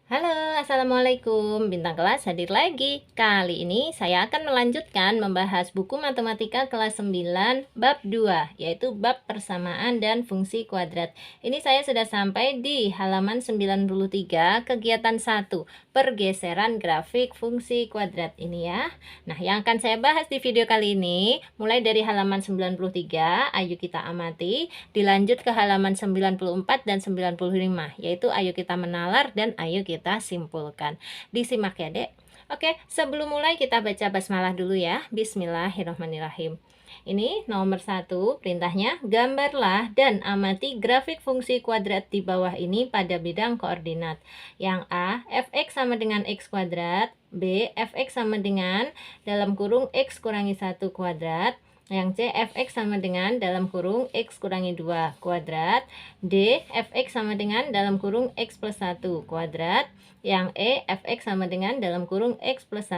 Halo, Assalamualaikum. Bintang kelas hadir lagi. Kali ini saya akan melanjutkan membahas buku matematika kelas 9 bab 2, yaitu bab persamaan dan fungsi kuadrat. Ini saya sudah sampai di halaman 93, kegiatan 1, pergeseran grafik fungsi kuadrat ini ya. Nah, yang akan saya bahas di video kali ini, mulai dari halaman 93, ayo kita amati, dilanjut ke halaman 94 dan 95, yaitu ayo kita menalar dan ayo kita simpulkan. Disimak ya, Dek. Oke, sebelum mulai kita baca basmalah dulu ya. Bismillahirrahmanirrahim. Ini nomor 1, perintahnya, gambarlah dan amati grafik fungsi kuadrat di bawah ini pada bidang koordinat. Yang A, fx sama dengan x kuadrat. B, fx sama dengan dalam kurung x kurangi 1 kuadrat. Yang C, fx sama dengan dalam kurung x kurangi 2 kuadrat. D, fx sama dengan dalam kurung x plus 1 kuadrat. Yang E, fx sama dengan dalam kurung x plus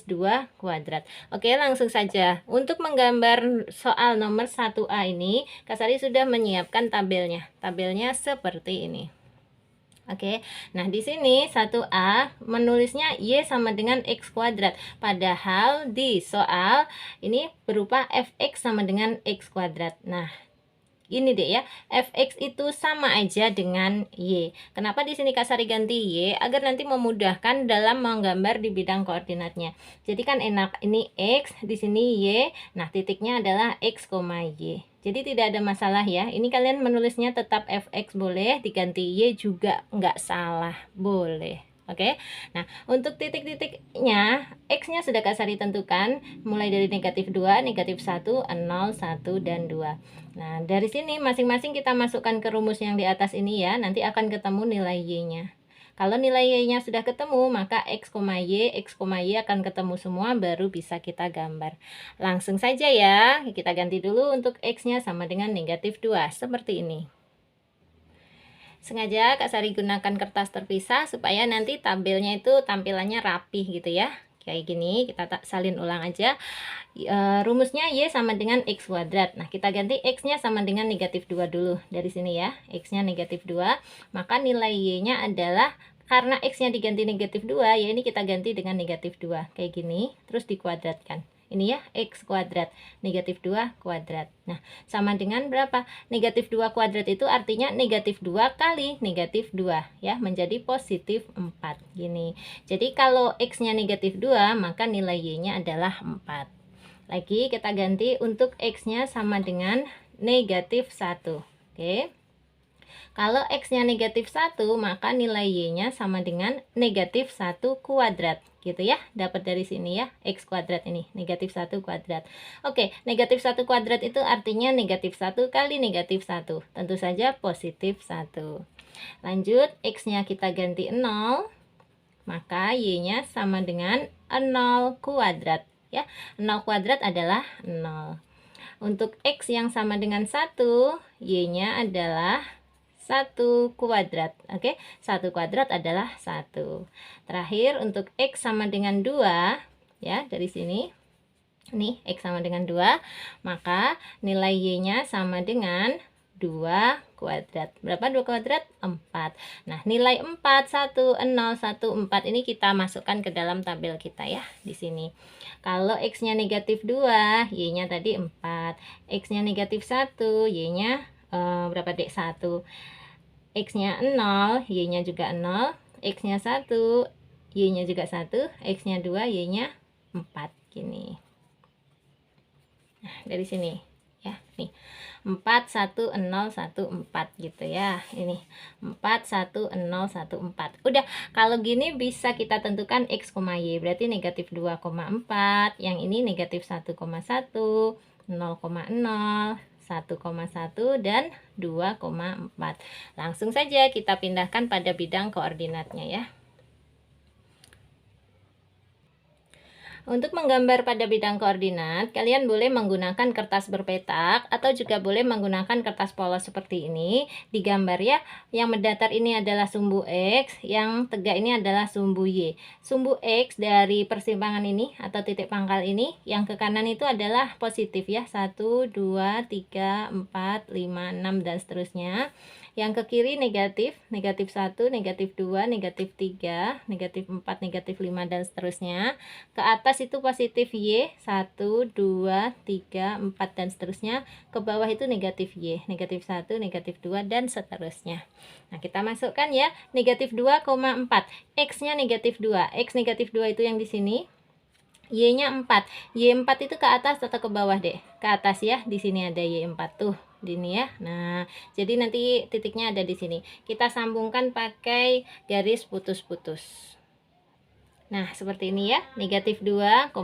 2 kuadrat. Oke, langsung saja. Untuk menggambar soal nomor 1A ini, Kak Sari sudah menyiapkan tabelnya. Tabelnya seperti ini. Oke, nah di sini 1A menulisnya Y sama dengan X kuadrat. Padahal di soal ini berupa Fx sama dengan X kuadrat. Nah, ini deh ya, fx itu sama aja dengan y. Kenapa di sini Kak Sari ganti y? Agar nanti memudahkan dalam menggambar di bidang koordinatnya. Jadi kan enak, ini x, di sini y. Nah, titiknya adalah x, y. Jadi tidak ada masalah ya. Ini kalian menulisnya tetap fx boleh, diganti y juga nggak salah, boleh. Oke, nah untuk titik-titiknya x-nya sudah Kak Sari tentukan mulai dari negatif 2, negatif 1, 0, 1, dan 2. Nah, dari sini masing-masing kita masukkan ke rumus yang di atas ini ya, nanti akan ketemu nilai y-nya. Kalau nilai y-nya sudah ketemu, maka x, y akan ketemu semua, baru bisa kita gambar. Langsung saja ya, kita ganti dulu untuk x-nya sama dengan negatif 2, seperti ini. Sengaja Kak Sari gunakan kertas terpisah supaya nanti tabelnya itu tampilannya rapih gitu ya. Kayak gini, kita salin ulang aja. Rumusnya Y sama dengan X kuadrat. Nah, kita ganti X-nya sama dengan negatif 2 dulu. Dari sini ya, X-nya negatif 2. Maka nilai Y-nya adalah, karena X-nya diganti negatif 2, ya ini kita ganti dengan negatif 2. Kayak gini, terus dikuadratkan. Ini ya, X kuadrat, negatif 2 kuadrat. Nah, sama dengan berapa? Negatif 2 kuadrat itu artinya negatif 2 kali negatif 2, ya, menjadi positif 4. Gini. Jadi, kalau X-nya negatif 2, maka nilai Y-nya adalah 4. Lagi kita ganti untuk X-nya sama dengan negatif 1. Oke. Kalau X-nya negatif 1, maka nilai Y-nya sama dengan negatif 1 kuadrat. Gitu ya, dapat dari sini ya, X kuadrat ini, negatif 1 kuadrat. Oke, negatif 1 kuadrat itu artinya negatif 1 kali negatif 1. Tentu saja positif 1. Lanjut, X-nya kita ganti 0, maka Y-nya sama dengan 0 kuadrat. Ya, 0 kuadrat adalah 0. Untuk X yang sama dengan 1, Y-nya adalah 1 kuadrat. Oke, 1 kuadrat adalah 1. Terakhir untuk X sama dengan 2, ya, dari sini. Nih, X sama dengan 2, maka nilai Y-nya sama dengan 2 kuadrat. Berapa 2 kuadrat? 4. Nah, nilai 4, 1, 0, 1, 4 ini kita masukkan ke dalam tabel kita ya, di sini. Kalau X-nya negatif 2, Y-nya tadi 4. X-nya negatif 1, Y-nya berapa dek? 1. X-nya 0, Y-nya juga 0. X-nya 1, Y-nya juga 1. X-nya 2, Y-nya 4. Gini. Nah, dari sini ya, nih 4, 1, 0, 1, 4 gitu ya. Ini 4, 1, 0, 1, 4. Udah, kalau gini bisa kita tentukan X, Y. Berarti negatif 2,4. Yang ini negatif 1,1, 0,0, 1,1, dan 2,4. Langsung saja kita pindahkan pada bidang koordinatnya ya. Untuk menggambar pada bidang koordinat, kalian boleh menggunakan kertas berpetak atau juga boleh menggunakan kertas polos seperti ini. Digambar ya, yang mendatar ini adalah sumbu X, yang tegak ini adalah sumbu Y. Sumbu X dari persimpangan ini atau titik pangkal ini, yang ke kanan itu adalah positif ya, 1, 2, 3, 4, 5, 6, dan seterusnya. Yang ke kiri negatif, negatif 1, negatif 2, negatif 3, negatif 4, negatif 5, dan seterusnya. Ke atas itu positif Y, 1, 2, 3, 4, dan seterusnya. Ke bawah itu negatif Y, negatif 1, negatif 2, dan seterusnya. Nah, kita masukkan ya, negatif 2,4. X-nya negatif 2. X negatif 2 itu yang di sini. Y-nya 4. Y4 itu ke atas atau ke bawah, Dek? Ke atas ya. Di sini ada Y4 tuh. Di sini ya. Nah, jadi nanti titiknya ada di sini. Kita sambungkan pakai garis putus-putus. Nah, seperti ini ya. Negatif 2,4.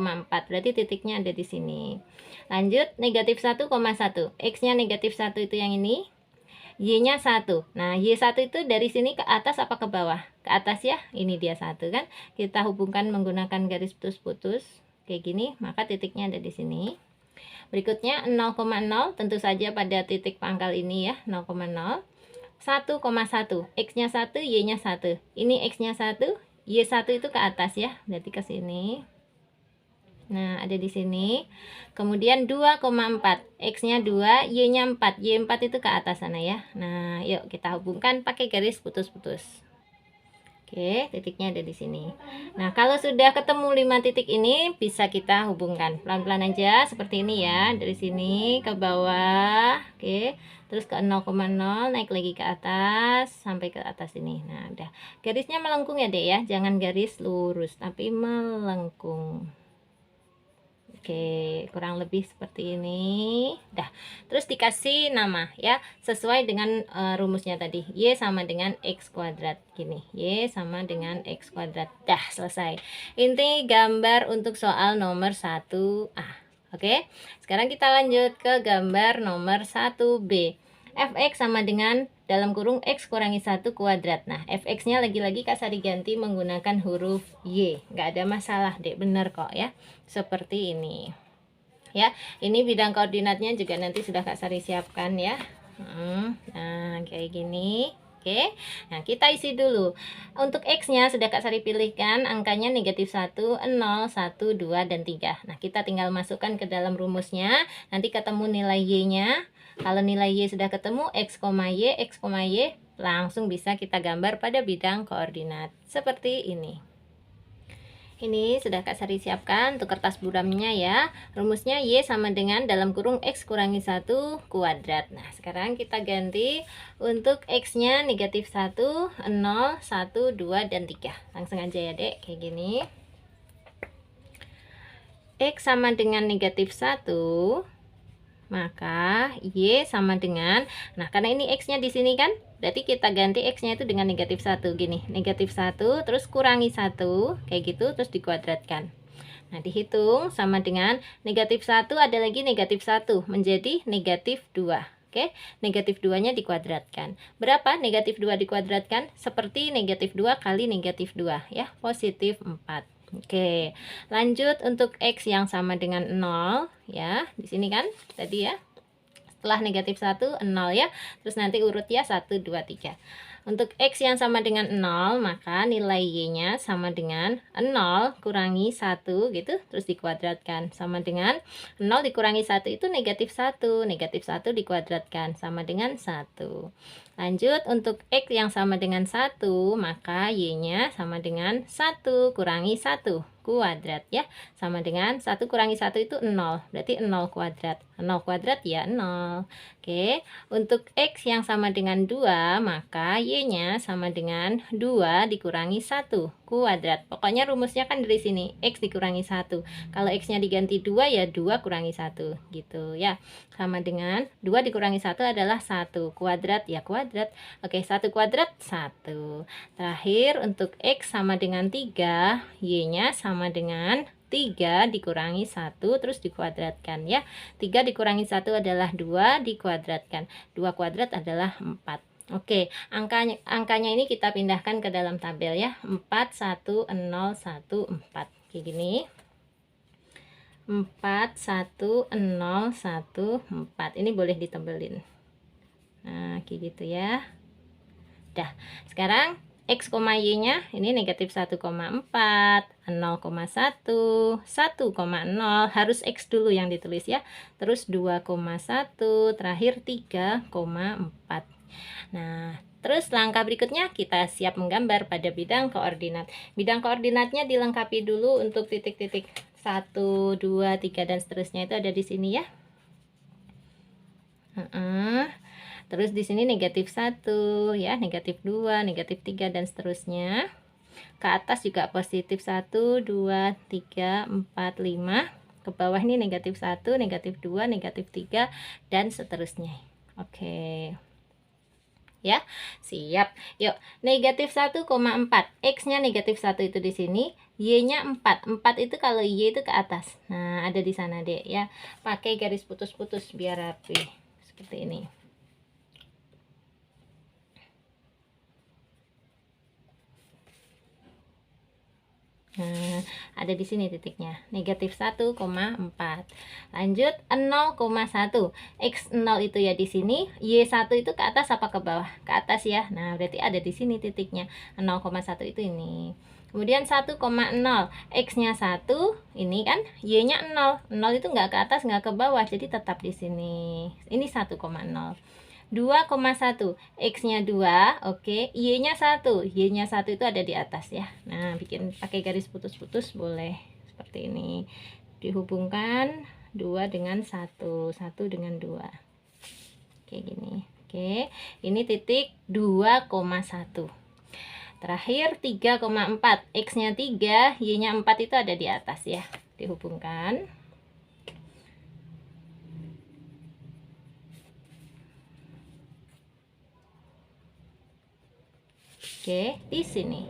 Berarti titiknya ada di sini. Lanjut, negatif 1,1. X-nya negatif 1 itu yang ini. Y-nya 1. Nah, Y1 itu dari sini ke atas apa ke bawah? Ke atas ya. Ini dia 1 kan. Kita hubungkan menggunakan garis putus-putus kayak gini, maka titiknya ada di sini. Berikutnya 0,0, tentu saja pada titik pangkal ini ya, 0,0. 1,1. X-nya 1, Y-nya 1. Ini X-nya 1, Y1 itu ke atas ya. Berarti ke sini. Nah, ada di sini. Kemudian 2,4. X-nya 2, Y-nya 4. Y4 itu ke atas sana ya. Nah, yuk kita hubungkan pakai garis putus-putus. Oke, titiknya ada di sini. Nah, kalau sudah ketemu 5 titik ini, bisa kita hubungkan. Pelan-pelan aja, seperti ini ya. Dari sini ke bawah. Oke, terus ke 0,0, naik lagi ke atas, sampai ke atas ini. Nah, udah. Garisnya melengkung ya, Dek ya. Jangan garis lurus, tapi melengkung. Oke, kurang lebih seperti ini. Dah. Terus dikasih nama ya, sesuai dengan rumusnya tadi. Y sama dengan X kuadrat. Gini, Y sama dengan X kuadrat. Dah, selesai. Inti gambar untuk soal nomor 1A. Oke. Sekarang kita lanjut ke gambar nomor 1B. Fx sama dengan dalam kurung X kurangi 1 kuadrat. Nah, Fx nya lagi-lagi Kak Sari ganti menggunakan huruf Y. Nggak ada masalah, Dek, bener kok ya. Seperti ini ya. Ini bidang koordinatnya juga nanti sudah Kak Sari siapkan ya. Nah, kayak gini. Oke, nah kita isi dulu. Untuk X nya sudah Kak Sari pilihkan angkanya negatif 1, 0, 1, 2, dan 3. Nah, kita tinggal masukkan ke dalam rumusnya. Nanti ketemu nilai Y nya. Kalau nilai Y sudah ketemu, X, Y, langsung bisa kita gambar pada bidang koordinat. Seperti ini. Ini sudah Kak Sari siapkan untuk kertas buramnya ya. Rumusnya Y sama dengan dalam kurung X kurangi 1 kuadrat. Nah, sekarang kita ganti untuk X-nya negatif 1, 0, 1, 2, dan 3. Langsung aja ya, Dek, kayak gini. X sama dengan negatif 1, maka Y sama dengan, nah karena ini X-nya di sini kan, berarti kita ganti X-nya itu dengan negatif 1. Gini, negatif 1, terus kurangi 1, kayak gitu, terus dikuadratkan. Nah, dihitung sama dengan negatif 1, ada lagi negatif 1, menjadi negatif 2. Oke, negatif 2-nya dikuadratkan. Berapa negatif 2 dikuadratkan? Seperti negatif 2 kali negatif 2, ya, positif 4. Oke, lanjut untuk X yang sama dengan 0, ya, di sini kan, tadi ya. Setelah negatif 1, 0 ya. Terus nanti urut ya, 1, 2, 3. Untuk X yang sama dengan 0, maka nilai Y-nya sama dengan 0 kurangi 1 gitu. Terus dikuadratkan. Sama dengan 0 dikurangi 1 itu negatif 1. Negatif 1 dikuadratkan. Sama dengan 1. Lanjut untuk X yang sama dengan 1, maka Y-nya sama dengan 1 kurangi 1 kuadrat ya. Sama dengan 1 kurangi 1 itu 0. Berarti 0 kuadrat. 0 kuadrat ya 0. Oke, untuk X yang sama dengan 2, maka Y-nya sama dengan 2 dikurangi 1 kuadrat. Pokoknya rumusnya kan dari sini, X dikurangi 1. Kalau X-nya diganti 2 ya 2 kurangi 1 gitu ya. Sama dengan 2 dikurangi 1 adalah 1 kuadrat ya kuadrat. Oke, 1 kuadrat 1. Terakhir untuk X sama dengan 3, Y-nya sama dengan 3 dikurangi 1 terus dikuadratkan ya. 3 dikurangi 1 adalah 2 dikuadratkan. 2 kuadrat adalah 4. Oke, angkanya ini kita pindahkan ke dalam tabel ya. 4, 1, 0, 1, 4. Kayak gini. 4, 1, 0, 1, 4. Ini boleh ditebelin. Nah, kayak gitu ya. Dah, sekarang X, Y nya ini negatif 1,4, 0,1, 1,0, harus X dulu yang ditulis ya. Terus 2,1, terakhir 3,4. Nah, terus langkah berikutnya kita siap menggambar pada bidang koordinat. Bidang koordinatnya dilengkapi dulu untuk titik-titik 1, 2, 3 dan seterusnya itu ada di sini ya. Terus di sini -1 ya, -2, -3 dan seterusnya. Ke atas juga positif 1, 2, 3, 4, 5. Ke bawah ini -1, -2, -3 dan seterusnya. Oke. Ya, siap. Yuk, -1,4. X-nya -1 itu di sini, Y-nya 4. 4 itu kalau Y itu ke atas. Nah, ada di sana, Dek, ya. Pakai garis putus-putus biar rapi. Seperti ini. Nah, ada di sini titiknya, -1,4. Lanjut 0,1. X0 itu ya di sini, Y1 itu ke atas apa ke bawah? Ke atas ya. Nah, berarti ada di sini titiknya. 0,1 itu ini. Kemudian 1,0. X-nya 1, ini kan Y-nya 0. 0 itu nggak ke atas, nggak ke bawah, jadi tetap di sini. Ini 1,0. 2,1. X-nya 2, oke. Y-nya 1. Y-nya 1 itu ada di atas ya. Nah, bikin pakai garis putus-putus boleh. Seperti ini. Dihubungkan 2 dengan 1, 1 dengan 2. Kayak gini. Oke. Ini titik 2,1. Terakhir 3,4. X-nya 3, Y-nya 4 itu ada di atas ya. Dihubungkan. Oke, di sini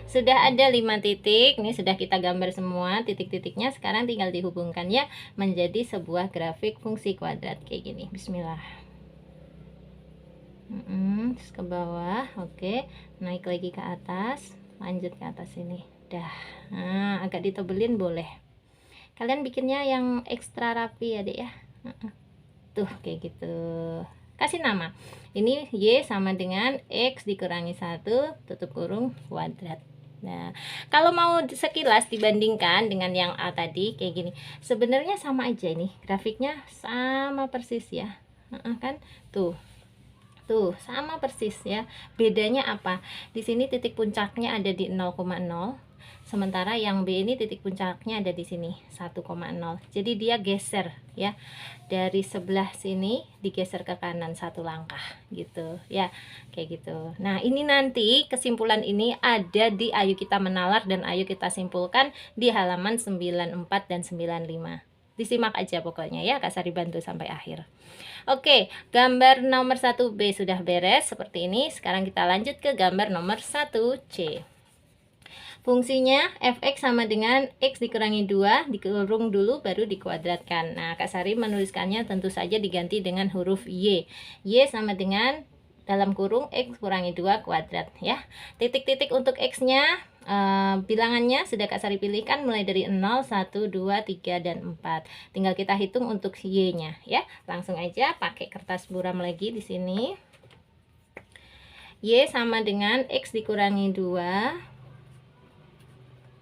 sudah ada 5 titik. Ini sudah kita gambar semua titik-titiknya. Sekarang tinggal dihubungkan ya menjadi sebuah grafik fungsi kuadrat kayak gini. Bismillah. Terus ke bawah, oke. Naik lagi ke atas, lanjut ke atas ini. Dah. Nah, agak ditebelin boleh. Kalian bikinnya yang ekstra rapi ya, Dek ya. Tuh, kayak gitu. Kasih nama. Ini Y sama dengan X dikurangi 1 tutup kurung kuadrat. Nah, kalau mau sekilas dibandingkan dengan yang A tadi kayak gini, sebenarnya sama aja ini. Grafiknya sama persis ya. Kan? Tuh. Tuh, sama persis ya. Bedanya apa? Di sini titik puncaknya ada di 0,0. Sementara yang B ini titik puncaknya ada di sini 1,0. Jadi dia geser ya. Dari sebelah sini digeser ke kanan 1 langkah gitu ya. Kayak gitu. Nah, ini nanti kesimpulan ini ada di Ayo Kita Menalar dan Ayo Kita Simpulkan di halaman 94 dan 95. Disimak aja pokoknya ya, Kak Sari bantu sampai akhir. Oke, gambar nomor 1B sudah beres seperti ini. Sekarang kita lanjut ke gambar nomor 1C. Fungsinya fx sama dengan x dikurangi 2, dikurung dulu baru dikuadratkan. Nah, Kak Sari menuliskannya tentu saja diganti dengan huruf y. Y sama dengan dalam kurung x kurangi 2 kuadrat ya. Titik-titik untuk x-nya bilangannya sudah Kak Sari pilihkan mulai dari 0, 1, 2, 3 dan 4. Tinggal kita hitung untuk y-nya ya. Langsung aja pakai kertas buram lagi di sini. Y sama dengan x dikurangi 2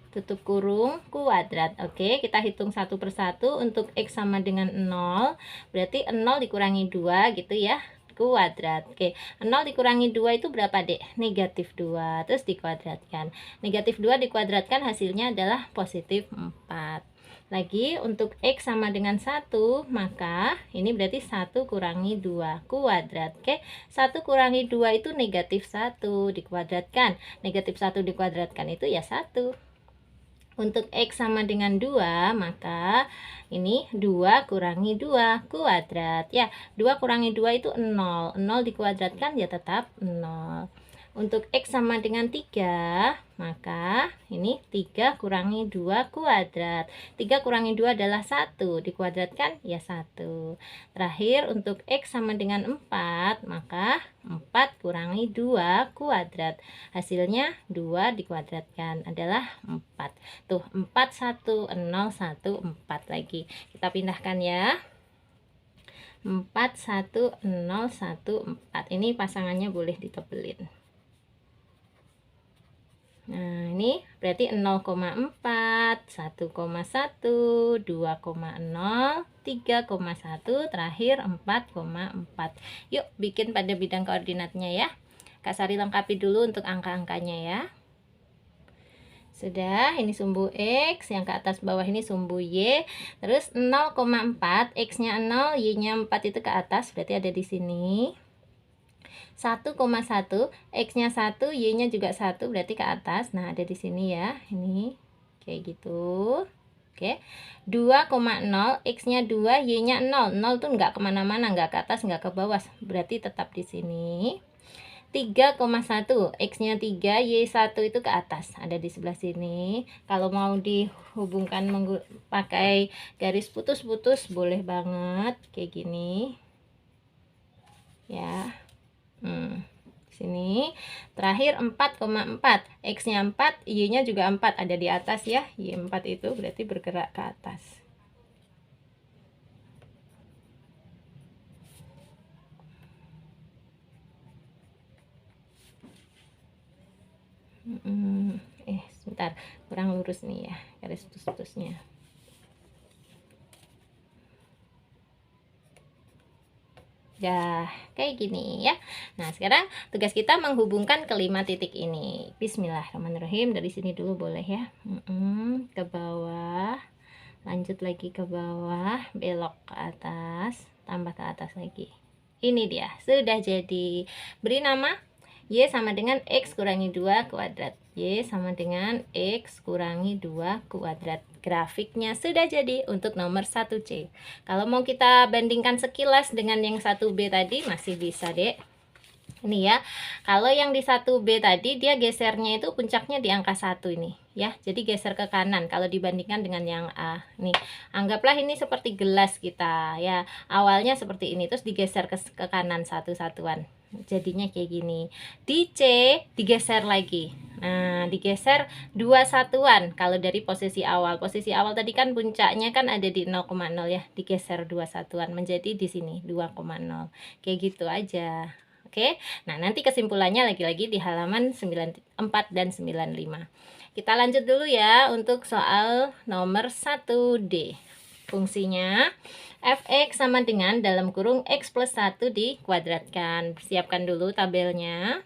tutup kurung kuadrat. Oke, kita hitung satu persatu. Untuk x sama dengan 0, berarti 0 dikurangi 2 gitu ya, kuadrat. Oke, 0 dikurangi 2 itu berapa, Dek? Negatif 2. Terus dikuadratkan. Negatif 2 dikuadratkan hasilnya adalah positif 4. Lagi untuk x sama dengan 1, maka ini berarti 1 kurangi 2 kuadrat. Oke, 1 kurangi 2 itu negatif 1 dikuadratkan. Negatif 1 dikuadratkan itu ya 1. Untuk x sama dengan 2, maka ini 2 kurangi 2 kuadrat. Ya, 2 kurangi 2 itu 0. 0 dikuadratkan ya tetap 0. Untuk x sama dengan 3, maka ini 3 kurangi 2 kuadrat. 3 kurangi 2 adalah 1, dikuadratkan ya 1. Terakhir untuk x sama dengan 4, maka 4 kurangi 2 kuadrat. Hasilnya 2 dikuadratkan adalah 4. Tuh, 4, 1, 0, 1, 4 lagi. Kita pindahkan ya. 4, 1, 0, 1, 4. Ini pasangannya boleh ditebelin. Nah, ini berarti 0,4, 1,1, 2,0, 3,1, terakhir 4,4. Yuk bikin pada bidang koordinatnya ya. Kak Sari lengkapi dulu untuk angka-angkanya ya. Sudah, ini sumbu X, yang ke atas bawah ini sumbu Y. Terus 0,4, X-nya 0, Y-nya 4 itu ke atas, berarti ada di sini. 1,1, X-nya 1, Y-nya juga 1, berarti ke atas. Nah, ada di sini ya. Ini kayak gitu. Oke. 2,0, X-nya 2, Y-nya 0. 0 tuh nggak kemana-mana, nggak ke atas, nggak ke bawah. Berarti tetap di sini. 3,1, X-nya 3, Y1 itu ke atas, ada di sebelah sini. Kalau mau dihubungkan pakai garis putus-putus boleh banget kayak gini ya. Sini terakhir 4,4, X-nya 4, Y-nya juga 4, ada di atas ya. Y4 itu berarti bergerak ke atas. Sebentar, kurang lurus nih ya garis putus-putusnya. Ya, kayak gini ya. Nah, sekarang tugas kita menghubungkan kelima titik ini. Bismillahirrahmanirrahim. Dari sini dulu boleh ya. Ke bawah, lanjut lagi ke bawah, belok ke atas, tambah ke atas lagi. Ini dia, sudah jadi. Beri nama Y sama dengan X kurangi 2 kuadrat. Y sama dengan X kurangi 2 kuadrat. Grafiknya sudah jadi untuk nomor 1C. Kalau mau kita bandingkan sekilas dengan yang 1B tadi masih bisa, Dek. Ini ya. Kalau yang di 1B tadi dia gesernya itu puncaknya di angka 1 ini ya. Jadi geser ke kanan kalau dibandingkan dengan yang A. Nih, anggaplah ini seperti gelas kita ya. Awalnya seperti ini terus digeser ke kanan satu-satuan. Jadinya kayak gini. Di C digeser lagi. Nah, digeser 2 satuan kalau dari posisi awal. Posisi awal tadi kan puncaknya kan ada di 0,0 ya. Digeser 2 satuan menjadi di sini 2,0. Kayak gitu aja. Oke. Nah, nanti kesimpulannya lagi-lagi di halaman 94 dan 95. Kita lanjut dulu ya untuk soal nomor 1D. Fungsinya fx sama dengan dalam kurung x plus 1 dikuadratkan. Siapkan dulu tabelnya.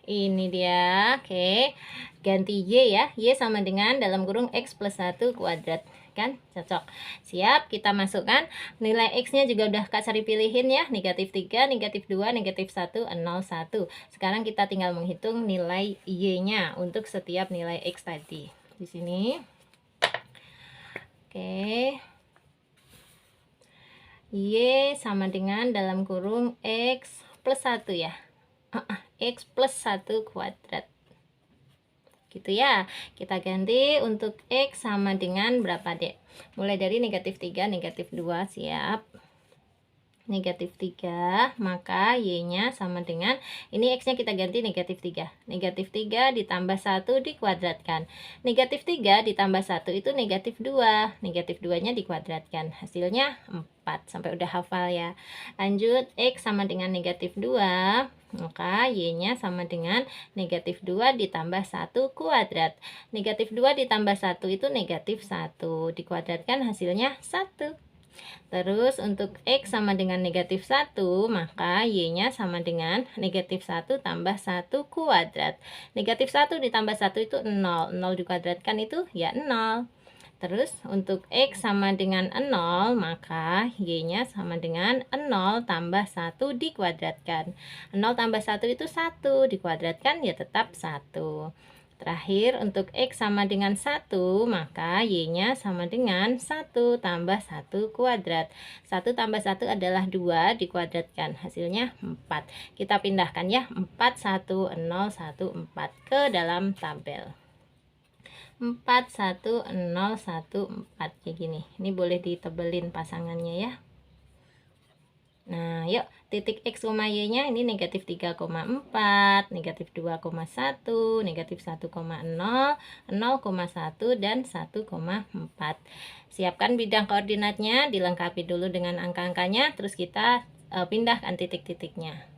Ini dia. Oke. Ganti y ya. Y sama dengan dalam kurung x plus 1 kuadrat. Kan cocok. Siap, kita masukkan nilai x-nya juga udah Kak Sari pilihin ya. Negatif 3, negatif 2, negatif 1, 0, 1. Sekarang kita tinggal menghitung nilai y-nya untuk setiap nilai x tadi. Di sini. Oke. Y sama dengan dalam kurung X plus 1 ya. X plus 1 kuadrat. Gitu ya. Kita ganti untuk X sama dengan berapa, Dek? Mulai dari negatif 3, negatif 2, siap. Negatif 3, maka Y-nya sama dengan, ini X-nya kita ganti negatif 3. Negatif 3 ditambah 1 dikuadratkan. Negatif 3 ditambah 1 itu negatif 2. Negatif 2-nya dikuadratkan. Hasilnya 4. Sampai udah hafal ya. Lanjut, X sama dengan negatif 2. Maka Y-nya sama dengan negatif 2 ditambah 1 kuadrat. Negatif 2 ditambah 1 itu negatif 1. Dikuadratkan hasilnya 1. Terus untuk X sama dengan negatif 1, maka Y-nya sama dengan negatif 1 tambah 1 kuadrat. Negatif 1 ditambah 1 itu 0. 0 dikuadratkan itu ya 0. Terus untuk X sama dengan 0, maka Y-nya sama dengan 0 tambah 1 dikuadratkan. 0 tambah 1 itu 1, dikuadratkan ya tetap 1. Terakhir untuk X sama dengan 1, maka Y-nya sama dengan 1 tambah 1 kuadrat. 1 tambah 1 adalah 2 dikuadratkan. Hasilnya 4. Kita pindahkan ya, 4, 1, 0, 1, 4 ke dalam tabel. 4, 1, 0, 1, 4 kayak gini. Ini boleh ditebelin pasangannya ya. Nah, yuk titik X, Y-nya ini negatif 3,4, negatif 2,1, negatif 1,0, 0,1, dan 1,4. Siapkan bidang koordinatnya, dilengkapi dulu dengan angka-angkanya, terus kita pindahkan titik-titiknya.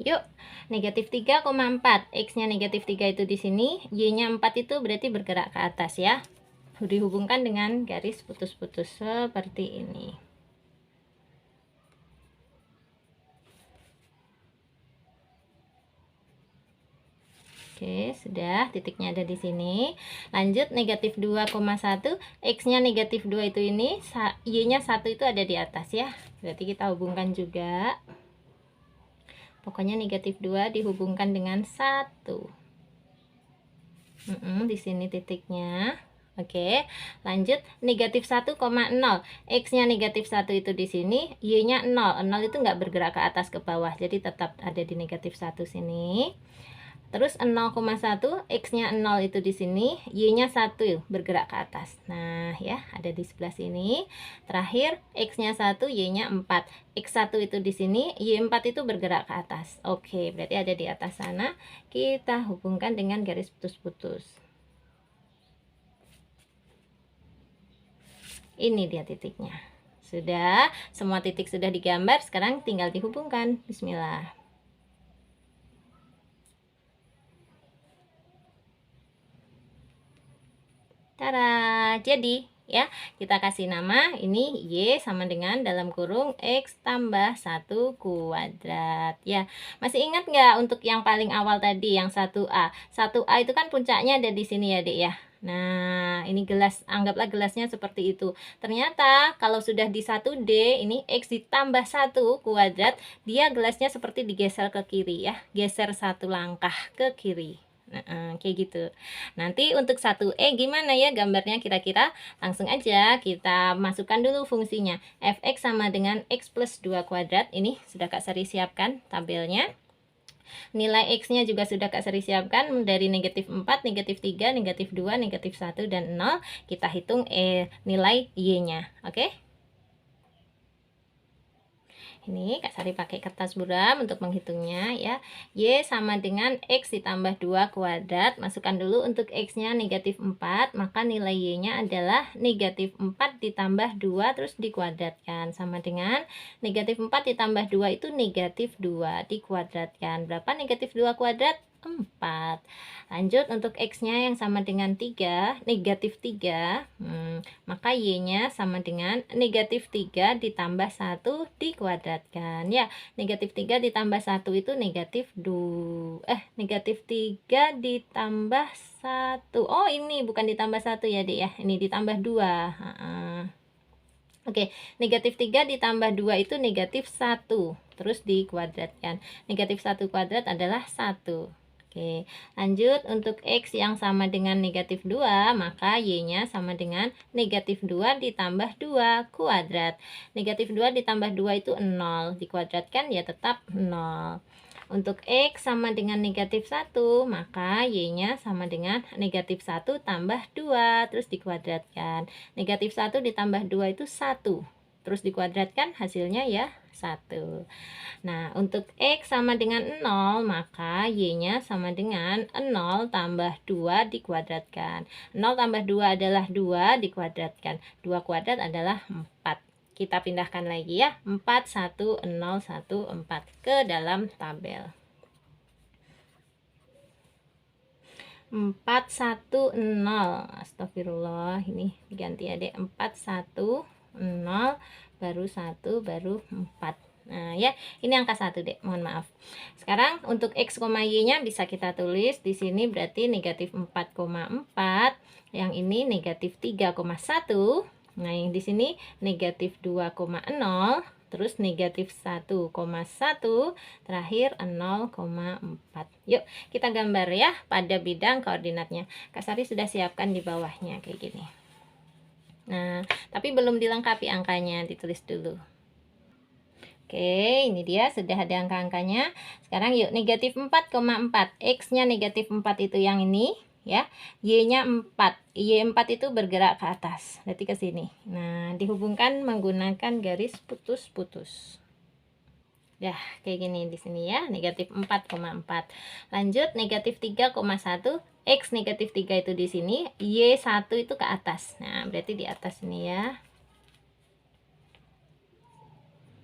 Yuk, negatif 3,4. X-nya negatif 3 itu di sini, Y-nya 4 itu berarti bergerak ke atas ya. Dihubungkan dengan garis putus-putus seperti ini. Oke, sudah, titiknya ada di sini. Lanjut, negatif 2,1, X-nya negatif 2 itu ini, Y-nya 1 itu ada di atas ya. Berarti kita hubungkan juga. Pokoknya negatif 2 dihubungkan dengan 1. Di sini titiknya. Oke, lanjut, negatif 1,0. X-nya negatif 1 itu di sini, Y-nya 0. 0 itu nggak bergerak ke atas ke bawah, jadi tetap ada di negatif 1 sini. Terus 0,1, X-nya 0 itu di sini, Y-nya 1 bergerak ke atas. Nah, ya, ada di sebelah sini. Terakhir, X-nya 1, Y-nya 4. X1 itu di sini, Y4 itu bergerak ke atas. Oke, berarti ada di atas sana. Kita hubungkan dengan garis putus-putus. Ini dia titiknya. Sudah, semua titik sudah digambar, sekarang tinggal dihubungkan. Bismillah. Tara, jadi ya, kita kasih nama ini Y sama dengan dalam kurung X tambah 1 kuadrat ya. Masih ingat nggak untuk yang paling awal tadi yang 1A? 1A itu kan puncaknya ada di sini ya, Dek ya. Nah, ini gelas, anggaplah gelasnya seperti itu. Ternyata kalau sudah di 1D, ini X ditambah 1 kuadrat, dia gelasnya seperti digeser ke kiri ya. Geser 1 langkah ke kiri. Nah, kayak gitu. Nanti untuk 1E gimana ya gambarnya kira-kira? Langsung aja kita masukkan dulu fungsinya. Fx sama dengan X plus 2 kuadrat. Ini sudah Kak Sari siapkan tabelnya. Nilai X-nya juga sudah Kak Sari siapkan dari negatif 4, negatif 3, negatif 2, negatif 1, dan 0. Kita hitung nilai Y-nya. Oke? Ini Kak Sari pakai kertas buram untuk menghitungnya ya. Y sama dengan X ditambah 2 kuadrat. Masukkan dulu untuk X-nya negatif 4. Maka nilai Y-nya adalah negatif 4 ditambah 2 terus dikuadratkan. Sama dengan negatif 4 ditambah 2 itu negatif 2 dikuadratkan. Berapa negatif 2 kuadrat? 4. Lanjut untuk X-nya yang sama dengan 3, negatif 3, maka Y-nya sama dengan negatif 3 ditambah 1 dikuadratkan. Ya, negatif 3 ditambah 1 itu negatif 2. Negatif 3 ditambah 1. Oh, ini bukan ditambah 1 ya, Dek ya. Ini ditambah 2. Oke, negatif 3 ditambah 2 itu negatif 1. Terus dikuadratkan. Negatif 1 kuadrat adalah 1. Oke, lanjut untuk X yang sama dengan negatif 2, maka Y-nya sama dengan negatif 2 ditambah 2 kuadrat. Negatif 2 ditambah 2 itu 0, dikuadratkan ya tetap 0. Untuk X sama dengan negatif 1, maka Y-nya sama dengan negatif 1 tambah 2, terus dikuadratkan. Negatif 1 ditambah 2 itu 1. Terus dikuadratkan hasilnya ya 1. Nah, untuk X sama dengan 0, maka Y-nya sama dengan 0 tambah 2 dikuadratkan. 0 tambah 2 adalah 2 dikuadratkan. 2 kuadrat adalah 4. Kita pindahkan lagi ya, 4, 1, 0, 1, 4 ke dalam tabel. 4, 1, 0. Astagfirullah, ini diganti ya, Dek. 4, 1, 0, baru 1, baru 4. Nah, ya, ini angka 1, Dek. Mohon maaf. Sekarang untuk X, Y-nya bisa kita tulis di sini berarti negatif 4,4. Yang ini negatif 3,1. Nah, yang di sini negatif 2,0. Terus negatif 1,1. Terakhir 0,4. Yuk, kita gambar ya pada bidang koordinatnya. Kak Sari sudah siapkan di bawahnya kayak gini. Nah, tapi belum dilengkapi angkanya, ditulis dulu. Oke, ini dia sudah ada angka-angkanya. Sekarang yuk, negatif 4,4. X-nya negatif 4 itu yang ini ya. Y-nya 4. Y4 itu bergerak ke atas. Berarti ke sini. Nah, dihubungkan menggunakan garis putus-putus. Ya, kayak gini di sini ya, negatif 4,4. Lanjut, negatif 3,1. X negatif 3 itu di sini, Y1 itu ke atas. Nah, berarti di atas ini ya.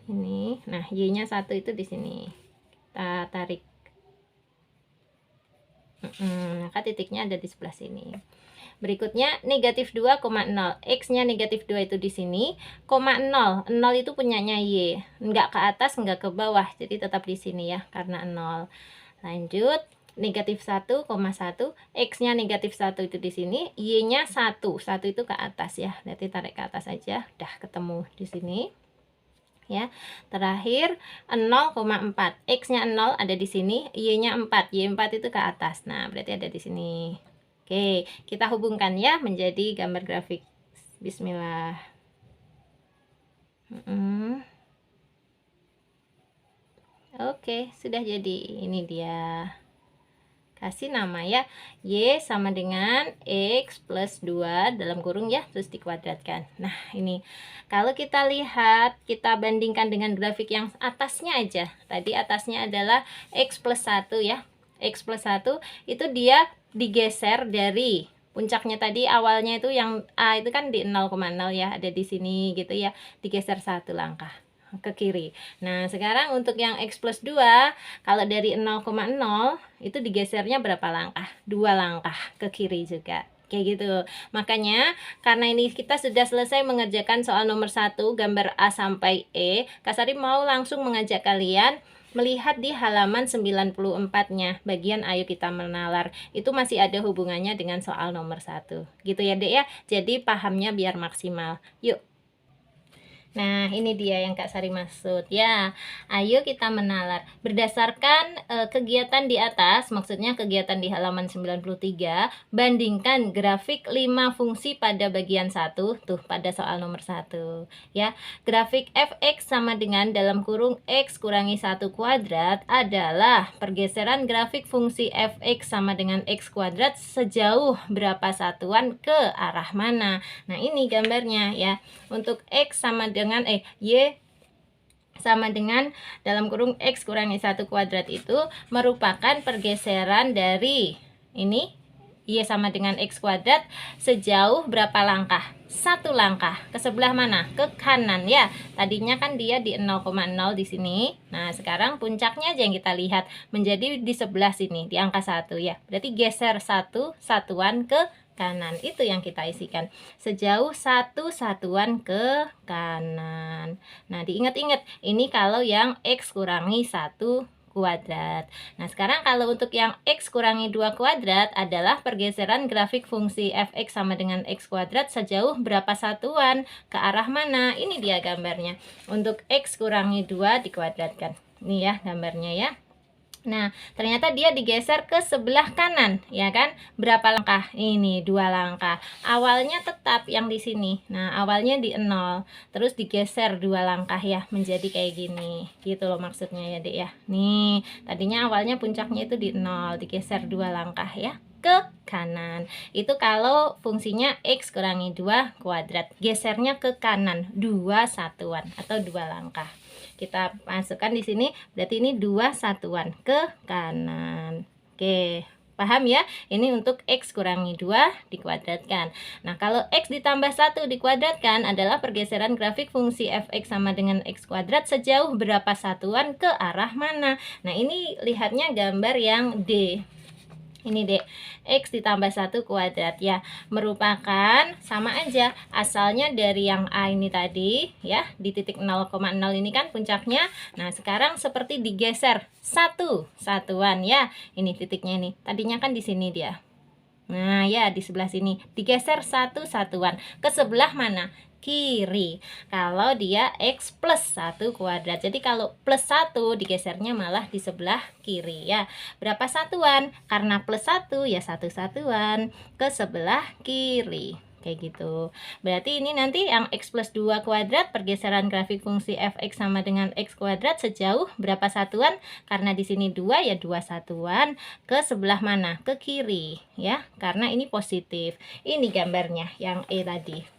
Ini, nah Y-nya 1 itu di sini. Kita tarik. Maka titiknya ada di sebelah sini. Berikutnya negatif 2,0. X-nya negatif 2 itu di sini. Koma 0. 0 itu punyanya Y. Enggak ke atas, enggak ke bawah. Jadi tetap di sini ya, karena 0. Lanjut. Negatif 1,1. X-nya negatif 1 itu di sini. Y-nya 1. 1 itu ke atas ya. Nanti tarik ke atas aja. Udah ketemu di sini. Ya, terakhir 0,4. X-nya 0 ada di sini, Y-nya 4. Y4 itu ke atas. Nah, berarti ada di sini. Oke, kita hubungkan ya menjadi gambar grafik. Bismillah. Oke, sudah jadi. Ini dia. Kasih nama ya, Y sama dengan X plus 2 dalam kurung ya, terus dikuadratkan. Nah ini kalau kita lihat, kita bandingkan dengan grafik yang atasnya aja. Tadi atasnya adalah X plus 1 ya. X plus 1 itu dia digeser dari puncaknya tadi, awalnya itu yang A itu kan di 0,0 ya, ada di sini gitu ya, digeser 1 langkah ke kiri. Nah sekarang untuk yang X plus 2, kalau dari 0,0 itu digesernya berapa langkah? 2 langkah ke kiri juga, kayak gitu. Makanya karena ini kita sudah selesai mengerjakan soal nomor 1 gambar A sampai E, Kak Sari mau langsung mengajak kalian melihat di halaman 94 nya bagian ayo kita menalar. Itu masih ada hubungannya dengan soal nomor 1 gitu ya Dek ya. Jadi pahamnya biar maksimal. Yuk. Nah, ini dia yang Kak Sari maksud ya. Ayo kita menalar. Berdasarkan kegiatan di atas, maksudnya kegiatan di halaman 93, bandingkan grafik 5 fungsi pada bagian 1, tuh pada soal nomor 1 ya. Grafik fx sama dengan dalam kurung x kurangi 1 kuadrat adalah pergeseran grafik fungsi fx sama dengan x kuadrat sejauh berapa satuan ke arah mana. Nah, ini gambarnya ya. Untuk x sama dengan Y sama dengan dalam kurung x kurangi 1 kuadrat itu merupakan pergeseran dari ini Y sama dengan x kuadrat sejauh berapa langkah? 1 langkah. Ke sebelah mana? Ke kanan ya. Tadinya kan dia di 0,0 di sini. Nah, sekarang puncaknya aja yang kita lihat menjadi di sebelah sini, di angka 1 ya. Berarti geser 1 satuan ke kanan, itu yang kita isikan sejauh 1 satuan ke kanan. Nah diingat-ingat ini kalau yang x kurangi 1 kuadrat. Nah sekarang kalau untuk yang x kurangi 2 kuadrat adalah pergeseran grafik fungsi fx sama dengan x kuadrat sejauh berapa satuan, ke arah mana. Ini dia gambarnya untuk x kurangi 2 dikuadratkan. Ini ya gambarnya ya. Nah, ternyata dia digeser ke sebelah kanan, ya kan? Berapa langkah? Ini 2 langkah. Awalnya tetap yang di sini. Nah, awalnya di 0, terus digeser 2 langkah ya, menjadi kayak gini. Gitu loh maksudnya ya, Dek ya. Nih, tadinya awalnya puncaknya itu di 0, digeser 2 langkah ya ke kanan. Itu kalau fungsinya x kurangi 2 kuadrat. Gesernya ke kanan 2 satuan atau 2 langkah. Kita masukkan di sini, berarti ini 2 satuan ke kanan. Oke, paham ya? Ini untuk x kurangi 2 dikuadratkan. Nah, kalau x ditambah 1 dikuadratkan adalah pergeseran grafik fungsi fx sama dengan x kuadrat sejauh berapa satuan ke arah mana. Nah, ini lihatnya gambar yang D. Ini deh, x ditambah 1 kuadrat ya, merupakan sama aja asalnya dari yang A ini tadi ya, di titik 0,0 ini kan puncaknya. Nah sekarang seperti digeser 1 satuan ya, ini titiknya ini, tadinya kan di sini dia. Nah ya di sebelah sini digeser 1 satuan ke sebelah mana? Kiri. Kalau dia x plus 1 kuadrat. Jadi kalau plus 1 digesernya malah di sebelah kiri ya. Berapa satuan? Karena plus 1 ya 1 satuan ke sebelah kiri. Kayak gitu. Berarti ini nanti yang x plus 2 kuadrat, pergeseran grafik fungsi fx sama dengan x kuadrat sejauh berapa satuan? Karena di sini 2 ya 2 satuan ke sebelah mana? Ke kiri ya. Karena ini positif. Ini gambarnya yang E tadi.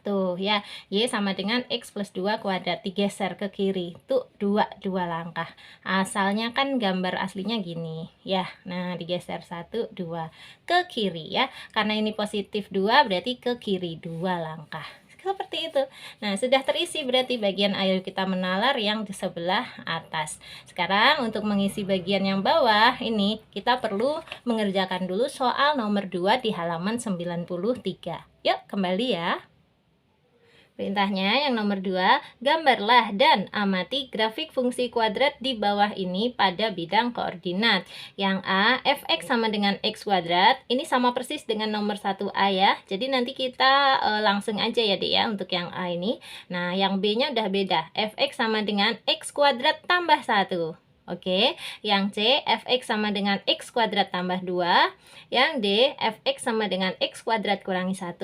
Tuh ya, Y sama dengan X plus 2 kuadrat, digeser ke kiri. Tuh 2 langkah. Asalnya kan gambar aslinya gini ya. Nah, digeser 1 2 ke kiri ya. Karena ini positif 2 berarti ke kiri 2 langkah. seperti itu. Nah, sudah terisi berarti bagian ayo kita menalar yang di sebelah atas. Sekarang untuk mengisi bagian yang bawah ini kita perlu mengerjakan dulu soal nomor 2 di halaman 93. Yuk kembali ya. Perintahnya yang nomor 2, gambarlah dan amati grafik fungsi kuadrat di bawah ini pada bidang koordinat. Yang A, fx sama dengan x kuadrat. Ini sama persis dengan nomor 1A ya. Jadi nanti kita langsung aja ya Dek ya untuk yang A ini. Nah, yang B-nya udah beda. Fx sama dengan x kuadrat tambah 1. Oke, yang C, fx sama dengan x kuadrat tambah 2. Yang D, fx sama dengan x kuadrat kurangi 1.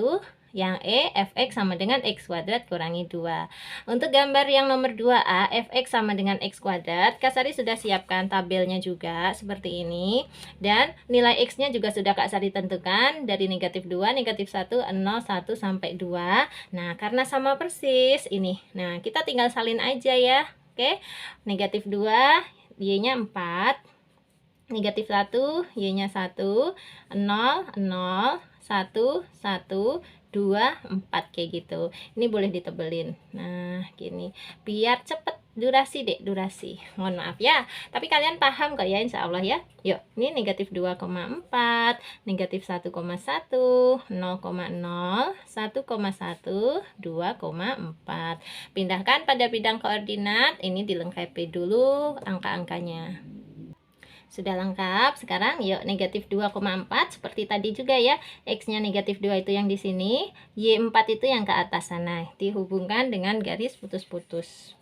Yang E, fx sama dengan x kuadrat kurangi 2. Untuk gambar yang nomor 2A, fx sama dengan x kuadrat, Kak Sari sudah siapkan tabelnya juga seperti ini. Dan nilai x-nya juga sudah Kak Sari tentukan dari negatif 2, negatif 1, 0, 1, sampai 2. Nah, karena sama persis ini. Nah, kita tinggal salin aja ya. Oke, negatif 2, y-nya 4. Negatif 1, y-nya 1, 0, 0, 1, 1, 2, 4 kayak gitu. Ini boleh ditebelin. Nah, gini. Biar cepet durasi Dek, durasi. Mohon maaf ya. Tapi kalian paham kok ya insya Allah ya. Yuk, ini negatif 2,4, negatif 1,1, 0,0, 1,1, 2,4. Pindahkan pada bidang koordinat. Ini dilengkapi dulu angka-angkanya. Sudah lengkap. Sekarang yuk negatif 2,4 seperti tadi juga ya. X-nya negatif 2 itu yang di sini, Y4 itu yang ke atas sana. Dihubungkan dengan garis putus-putus.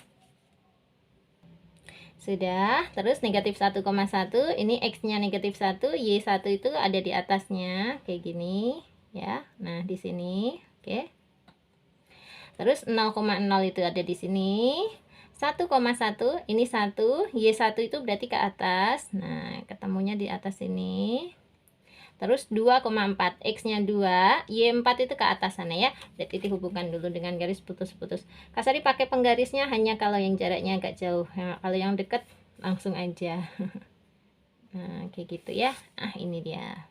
Sudah, terus negatif 1,1 ini X-nya negatif 1, Y1 itu ada di atasnya kayak gini ya. Nah, di sini. Oke. Terus 0,0 itu ada di sini. 1,1 ini 1, Y1 itu berarti ke atas. Nah, ketemunya di atas sini. Terus 2,4, X-nya 2, Y4 itu ke atas sana ya. Berarti dihubungkan dulu dengan garis putus-putus. Kak Sari pakai penggarisnya hanya kalau yang jaraknya agak jauh. Nah, kalau yang dekat langsung aja. Nah, kayak gitu ya. Ah, ini dia.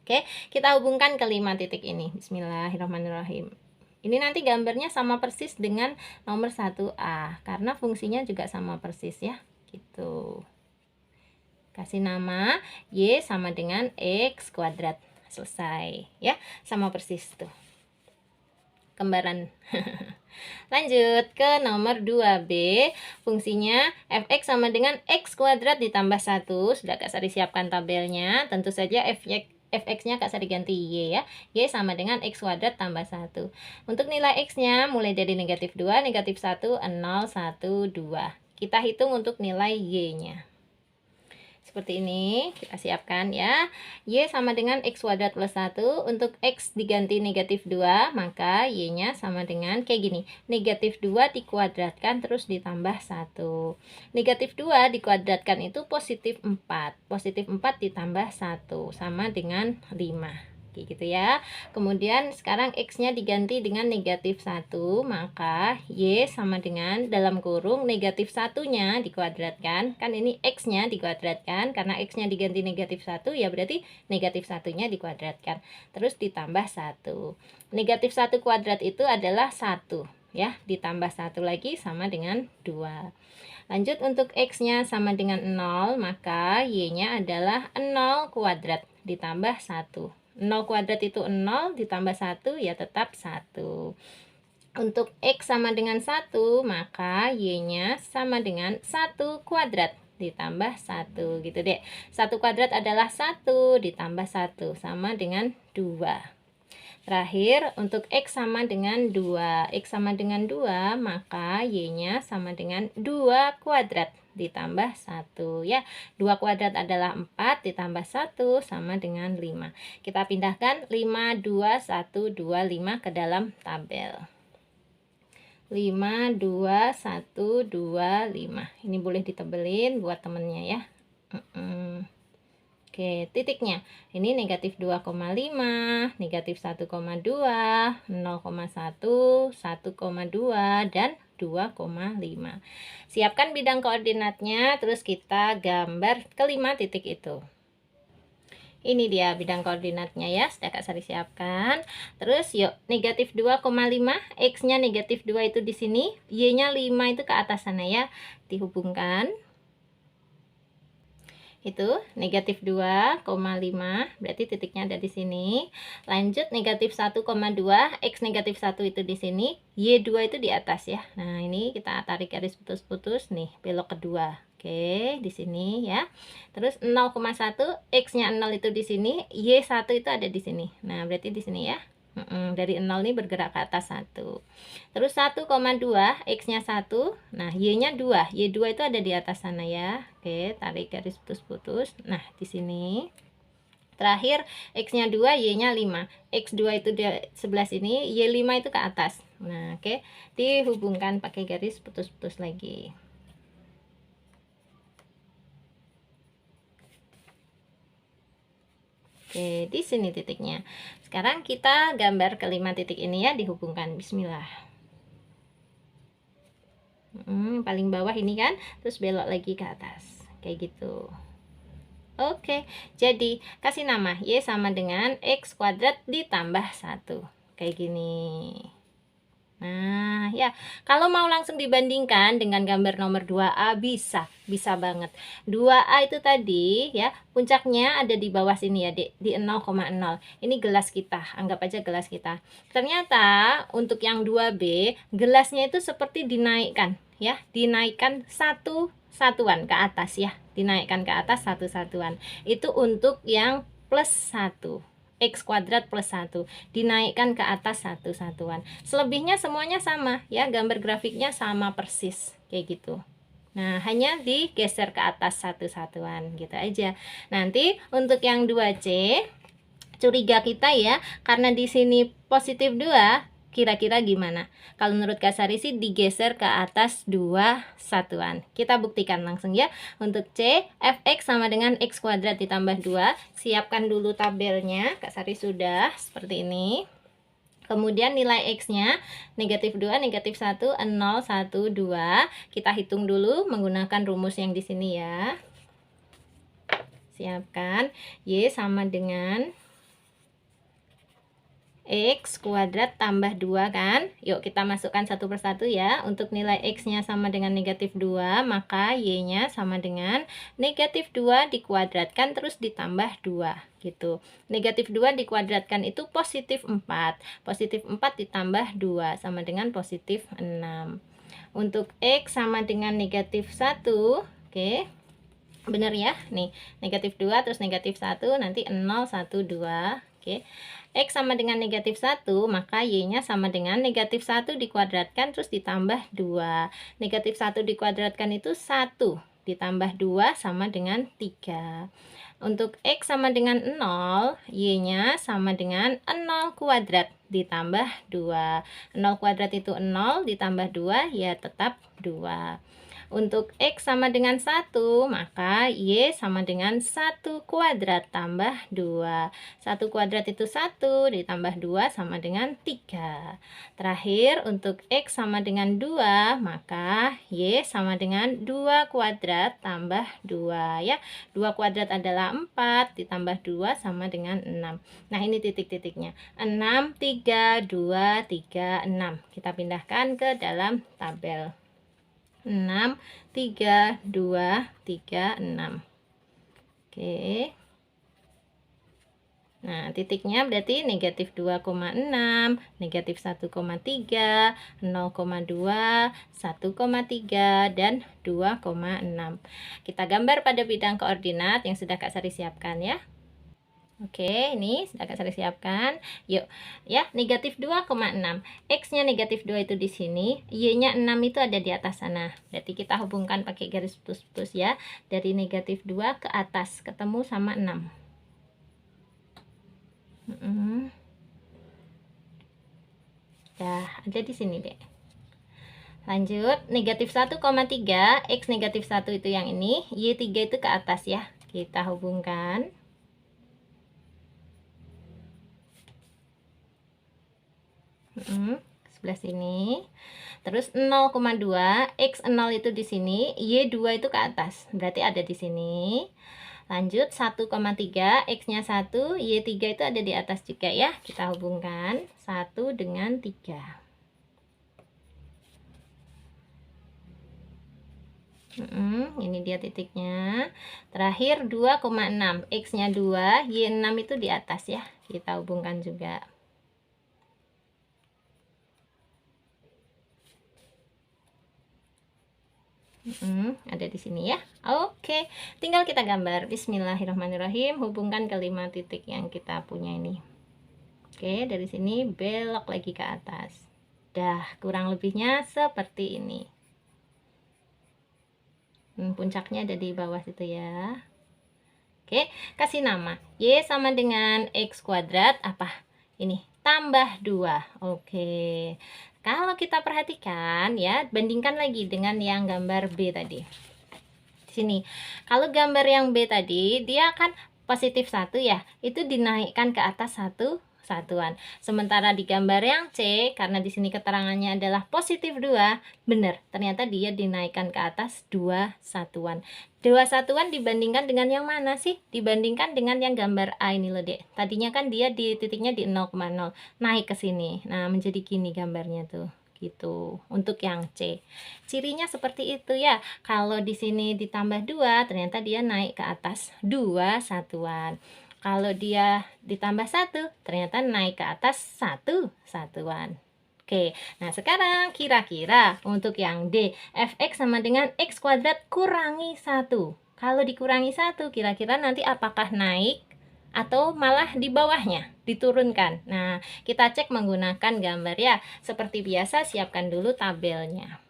Oke, kita hubungkan ke 5 titik ini. Bismillahirrahmanirrahim. Ini nanti gambarnya sama persis dengan nomor 1A karena fungsinya juga sama persis ya. Gitu. Kasih nama Y sama dengan X kuadrat. Selesai ya. Sama persis tuh. Kembaran. Lanjut ke nomor 2B. Fungsinya fx sama dengan x kuadrat ditambah 1. Sudah Kak Sari siapkan tabelnya. Tentu saja fx-nya Kak Sari ganti y ya. Y sama dengan x kuadrat tambah 1. Untuk nilai x-nya mulai dari negatif 2, negatif 1, 0, 1, 2. Kita hitung untuk nilai y-nya. Seperti ini, kita siapkan ya. Y sama dengan x kuadrat plus 1. Untuk x diganti negatif 2, maka y-nya sama dengan kayak gini. Negatif 2 dikuadratkan terus ditambah 1. Negatif 2 dikuadratkan itu positif 4. Positif 4 ditambah 1 sama dengan 5. Gitu ya. Kemudian sekarang x-nya diganti dengan negatif 1, maka y sama dengan dalam kurung negatif 1-nya dikuadratkan. Kan ini x-nya dikuadratkan, karena x-nya diganti negatif 1 ya berarti negatif 1-nya dikuadratkan. Terus ditambah 1. Negatif 1 kuadrat itu adalah 1 ya, ditambah 1 lagi sama dengan 2. Lanjut untuk x-nya sama dengan 0, maka y-nya adalah 0 kuadrat ditambah 1. 0 kuadrat itu 0 ditambah 1 ya tetap 1. Untuk x sama dengan 1, maka y-nya sama dengan 1 kuadrat ditambah 1 gitu deh. 1 kuadrat adalah 1 ditambah 1 sama dengan 2. Terakhir untuk x sama dengan 2. X sama dengan 2, maka y-nya sama dengan 2 kuadrat ditambah 1 ya. 2 kuadrat adalah 4 ditambah 1 sama dengan 5. Kita pindahkan 5, 2, 1, 2, 5 ke dalam tabel. 5, 2, 1, 2, 5. Ini boleh ditebelin buat temennya ya. Oke, titiknya. Ini negatif 2,5, negatif 1,2, 0,1, 1,2, dan 2,5. Siapkan bidang koordinatnya, terus kita gambar kelima titik itu. Ini dia bidang koordinatnya ya, sudah Kak Sari siapkan. Terus yuk, negatif 2,5, X-nya negatif 2 itu di sini, Y-nya 5 itu ke atas sana ya. Dihubungkan. Itu negatif 2,5, berarti titiknya ada di sini. Lanjut negatif 1,2, X negatif 1 itu di sini, Y2 itu di atas ya. Nah, ini kita tarik garis putus-putus nih, belok kedua. Oke, di sini ya. Terus 0,1, X-nya 0 itu di sini, Y1 itu ada di sini. Nah, berarti di sini ya. Dari 0 ini bergerak ke atas 1. Terus 1,2, X-nya 1. Nah, Y-nya 2. Y2 itu ada di atas sana ya. Oke, tarik garis putus-putus. Nah, di sini. Terakhir, X-nya 2, Y-nya 5. X2 itu di sebelah sini, Y5 itu ke atas. Nah, oke. Dihubungkan pakai garis putus-putus lagi. Oke, di sini titiknya. Sekarang kita gambar kelima titik ini ya, dihubungkan. Bismillah. Paling bawah ini kan, terus belok lagi ke atas. Kayak gitu. Oke, jadi kasih nama Y sama dengan X kuadrat ditambah 1. Kayak gini. Nah, ya, kalau mau langsung dibandingkan dengan gambar nomor 2A bisa banget. 2A itu tadi ya, puncaknya ada di bawah sini ya, di 0,0. Ini gelas kita, anggap aja gelas kita. Ternyata untuk yang 2B, gelasnya itu seperti dinaikkan ya, dinaikkan satu satuan ke atas ya, dinaikkan ke atas satu satuan. Itu untuk yang plus 1. X kuadrat plus 1 dinaikkan ke atas satu satuan. Selebihnya semuanya sama ya, gambar grafiknya sama persis kayak gitu. Nah, hanya digeser ke atas satu satuan gitu aja. Nanti untuk yang 2C, curiga kita ya, karena di sini positif 2, kira-kira gimana? Kalau menurut Kak Sari sih digeser ke atas 2 satuan. Kita buktikan langsung ya. Untuk C, fx sama dengan x kuadrat ditambah 2. Siapkan dulu tabelnya. Kak Sari sudah seperti ini. Kemudian nilai X-nya negatif 2, negatif 1, 0, 1, 2. Kita hitung dulu menggunakan rumus yang di sini ya. Siapkan. Y sama dengan X kuadrat tambah 2 kan. Yuk kita masukkan satu persatu ya. Untuk nilai X-nya sama dengan negatif 2, maka Y-nya sama dengan negatif 2 dikuadratkan terus ditambah 2 gitu. Negatif 2 dikuadratkan itu positif 4. Positif 4 ditambah 2 sama dengan positif 6. Untuk X sama dengan negatif 1, oke. Bener ya, nih negatif 2 terus negatif 1, nanti 0, 1, 2. Oke. X sama dengan negatif 1, maka Y-nya sama dengan negatif 1 dikuadratkan terus ditambah 2. Negatif 1 dikuadratkan itu 1, ditambah 2 sama dengan 3. Untuk X sama dengan 0, Y-nya sama dengan 0 kuadrat ditambah 2. 0 kuadrat itu 0, ditambah 2, ya tetap 2. Untuk X sama dengan 1, maka Y sama dengan 1 kuadrat tambah 2. 1 kuadrat itu 1, ditambah 2 sama dengan 3. Terakhir, untuk X sama dengan 2, maka Y sama dengan 2 kuadrat tambah 2 ya. 2 kuadrat adalah 4, ditambah 2 sama dengan 6. Nah, ini titik-titiknya. 6, 3, 2, 3, 6. Kita pindahkan ke dalam tabel. 6, 3, 2, 3, 6. Oke. Nah, titiknya berarti negatif 2,6, negatif 1,3, 0,2, 1,3, dan 2,6. Kita gambar pada bidang koordinat yang sudah Kak Sari siapkan ya. Oke, ini sudah Kak Sari siapkan. Yuk, ya, negatif 2,6. X-nya negatif 2 itu di sini, Y-nya 6 itu ada di atas sana. Berarti kita hubungkan pakai garis putus-putus ya. Dari negatif 2 ke atas, ketemu sama 6. Ya, ada di sini deh. Lanjut, negatif 1,3, X negatif 1 itu yang ini, Y3 itu ke atas ya. Kita hubungkan. Sebelah sini. Terus 0,2, X0 itu di sini, Y2 itu ke atas. Berarti ada di sini. Lanjut 1,3, X-nya 1, Y3 itu ada di atas juga ya. Kita hubungkan 1 dengan 3. Ini dia titiknya. Terakhir 2,6, X-nya 2, Y6 itu di atas ya. Kita hubungkan juga. Ada di sini ya. Oke, tinggal kita gambar. Bismillahirrahmanirrahim. Hubungkan ke 5 titik yang kita punya ini. Oke, dari sini belok lagi ke atas. Dah, kurang lebihnya seperti ini. Puncaknya ada di bawah situ ya. Oke, kasih nama. Y sama dengan X kuadrat apa? Ini, tambah 2. Oke. Kalau kita perhatikan ya, bandingkan lagi dengan yang gambar B tadi. Di sini. Kalau gambar yang B tadi, dia kan positif 1 ya. Itu dinaikkan ke atas 1 satuan. Sementara di gambar yang C, karena di sini keterangannya adalah positif 2, benar, ternyata dia dinaikkan ke atas 2 satuan. 2 satuan dibandingkan dengan yang mana sih? Dibandingkan dengan yang gambar A ini loh, Dek. Tadinya kan dia di titiknya di 0,0, naik ke sini. Nah, menjadi gini gambarnya tuh. Gitu. Untuk yang C. Cirinya seperti itu ya. Kalau di sini ditambah 2, ternyata dia naik ke atas 2 satuan. Kalau dia ditambah 1, ternyata naik ke atas 1 satuan. Oke, nah sekarang kira-kira untuk yang D, fx sama dengan x kuadrat kurangi 1. Kalau dikurangi 1, kira-kira nanti apakah naik atau malah di bawahnya, diturunkan. Nah, kita cek menggunakan gambar ya. Seperti biasa, siapkan dulu tabelnya.